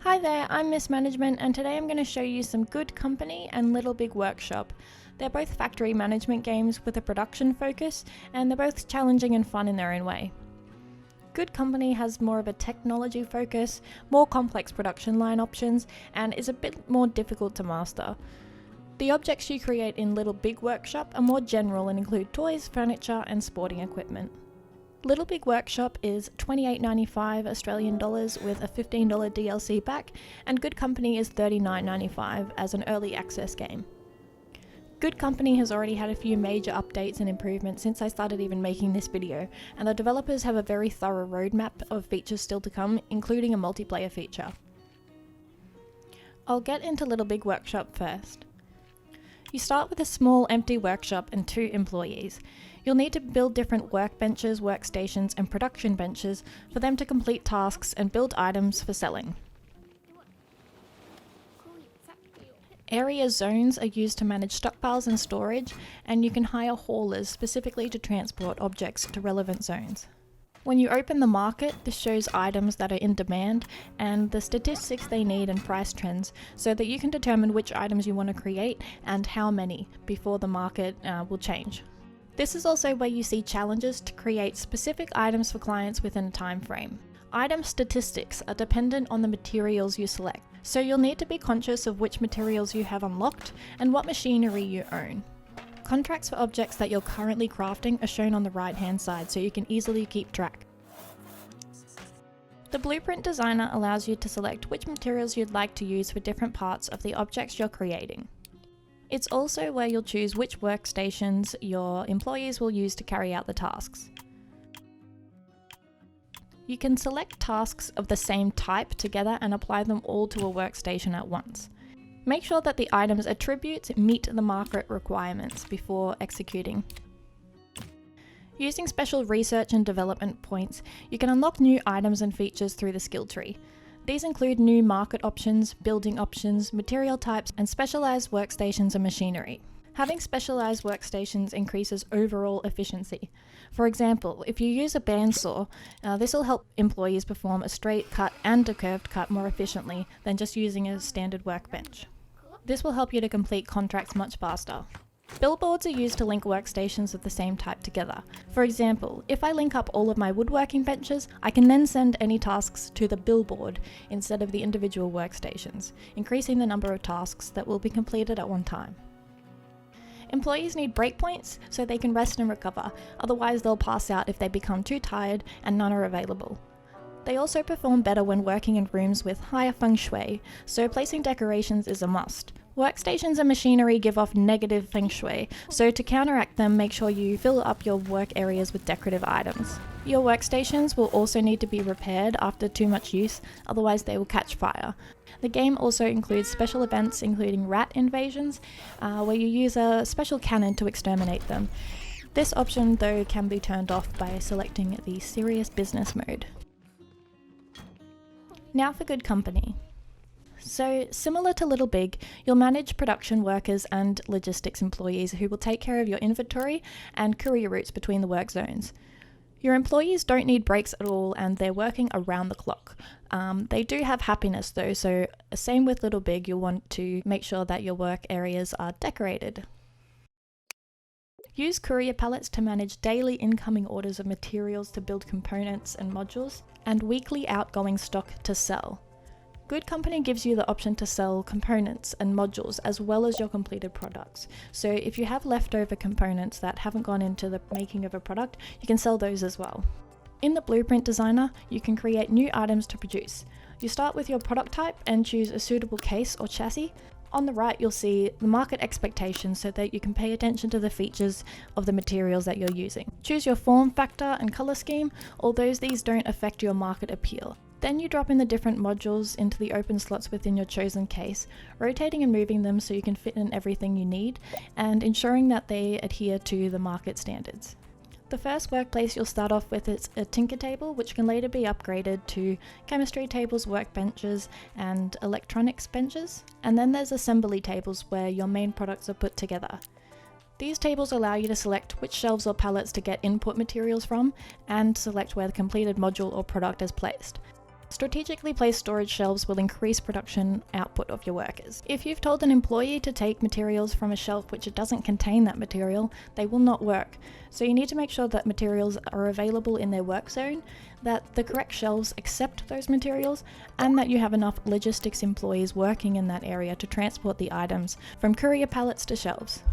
Hi there, I'm Miss Management and today I'm going to show you some Good Company and Little Big Workshop. They're both factory management games with a production focus and they're both challenging and fun in their own way. Good Company has more of a technology focus, more complex production line options, and is a bit more difficult to master. The objects you create in Little Big Workshop are more general and include toys, furniture and sporting equipment. Little Big Workshop is $28.95 Australian dollars with a $15 DLC pack, and Good Company is $39.95 as an early access game. Good Company has already had a few major updates and improvements since I started even making this video, and the developers have a very thorough roadmap of features still to come, including a multiplayer feature. I'll get into Little Big Workshop first. You start with a small empty workshop and 2 employees. You'll need to build different workbenches, workstations and production benches for them to complete tasks and build items for selling. Area zones are used to manage stockpiles and storage, and you can hire haulers specifically to transport objects to relevant zones. When you open the market, this shows items that are in demand and the statistics they need and price trends so that you can determine which items you want to create and how many before the market will change. This is also where you see challenges to create specific items for clients within a time frame. Item statistics are dependent on the materials you select, so you'll need to be conscious of which materials you have unlocked and what machinery you own. Contracts for objects that you're currently crafting are shown on the right hand side so you can easily keep track. The blueprint designer allows you to select which materials you'd like to use for different parts of the objects you're creating. It's also where you'll choose which workstations your employees will use to carry out the tasks. You can select tasks of the same type together and apply them all to a workstation at once. Make sure that the item's attributes meet the market requirements before executing. Using special research and development points, you can unlock new items and features through the skill tree. These include new market options, building options, material types, and specialized workstations and machinery. Having specialized workstations increases overall efficiency. For example, if you use a bandsaw, this will help employees perform a straight cut and a curved cut more efficiently than just using a standard workbench. This will help you to complete contracts much faster. Billboards are used to link workstations of the same type together. For example, if I link up all of my woodworking benches, I can then send any tasks to the billboard instead of the individual workstations, increasing the number of tasks that will be completed at one time. Employees need breakpoints so they can rest and recover, otherwise they'll pass out if they become too tired and none are available. They also perform better when working in rooms with higher feng shui, so placing decorations is a must. Workstations and machinery give off negative feng shui, so to counteract them, make sure you fill up your work areas with decorative items. Your workstations will also need to be repaired after too much use, otherwise they will catch fire. The game also includes special events including rat invasions, where you use a special cannon to exterminate them. This option though can be turned off by selecting the serious business mode. Now for Good Company. So, similar to Little Big, you'll manage production workers and logistics employees who will take care of your inventory and courier routes between the work zones. Your employees don't need breaks at all and they're working around the clock. They do have happiness though, so same with Little Big, you'll want to make sure that your work areas are decorated. Use courier pallets to manage daily incoming orders of materials to build components and modules, and weekly outgoing stock to sell. Good Company gives you the option to sell components and modules as well as your completed products. So if you have leftover components that haven't gone into the making of a product, you can sell those as well. In the Blueprint Designer, you can create new items to produce. You start with your product type and choose a suitable case or chassis. On the right, you'll see the market expectations so that you can pay attention to the features of the materials that you're using. Choose your form factor and color scheme, although these don't affect your market appeal. Then you drop in the different modules into the open slots within your chosen case, rotating and moving them so you can fit in everything you need, and ensuring that they adhere to the market standards. The first workplace you'll start off with is a tinker table, which can later be upgraded to chemistry tables, workbenches, and electronics benches. And then there's assembly tables where your main products are put together. These tables allow you to select which shelves or pallets to get input materials from, and select where the completed module or product is placed. Strategically placed storage shelves will increase production output of your workers. If you've told an employee to take materials from a shelf which doesn't contain that material, they will not work. So you need to make sure that materials are available in their work zone, that the correct shelves accept those materials, and that you have enough logistics employees working in that area to transport the items from courier pallets to shelves.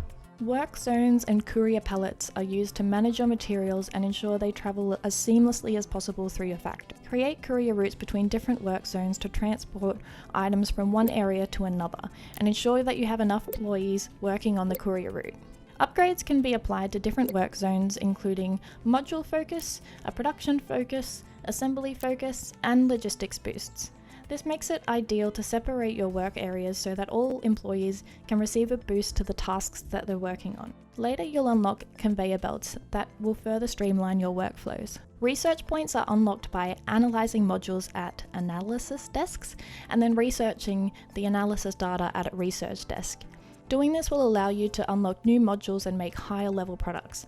Work zones and courier pallets are used to manage your materials and ensure they travel as seamlessly as possible through your factory. Create courier routes between different work zones to transport items from one area to another, and ensure that you have enough employees working on the courier route. Upgrades can be applied to different work zones, including module focus, a production focus, assembly focus, and logistics boosts. This makes it ideal to separate your work areas so that all employees can receive a boost to the tasks that they're working on. Later, you'll unlock conveyor belts that will further streamline your workflows. Research points are unlocked by analyzing modules at analysis desks and then researching the analysis data at a research desk. Doing this will allow you to unlock new modules and make higher level products.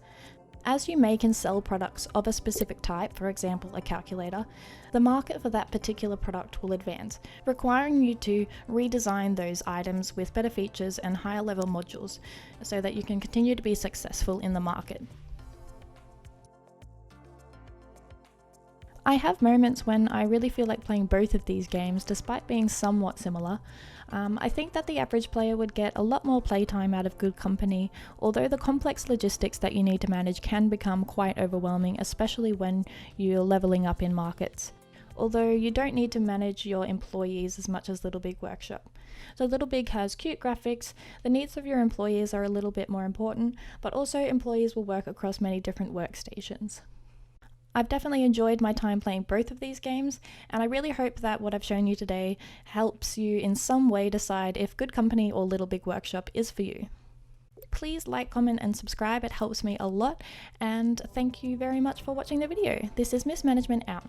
As you make and sell products of a specific type, for example a calculator, the market for that particular product will advance, requiring you to redesign those items with better features and higher level modules so that you can continue to be successful in the market. I have moments when I really feel like playing both of these games despite being somewhat similar. I think that the average player would get a lot more playtime out of Good Company, although the complex logistics that you need to manage can become quite overwhelming, especially when you're leveling up in markets. Although you don't need to manage your employees as much as Little Big Workshop. So Little Big has cute graphics, the needs of your employees are a little bit more important, but also employees will work across many different workstations. I've definitely enjoyed my time playing both of these games, and I really hope that what I've shown you today helps you in some way decide if Good Company or Little Big Workshop is for you. Please like, comment and subscribe, it helps me a lot, and thank you very much for watching the video. This is Miss Management out.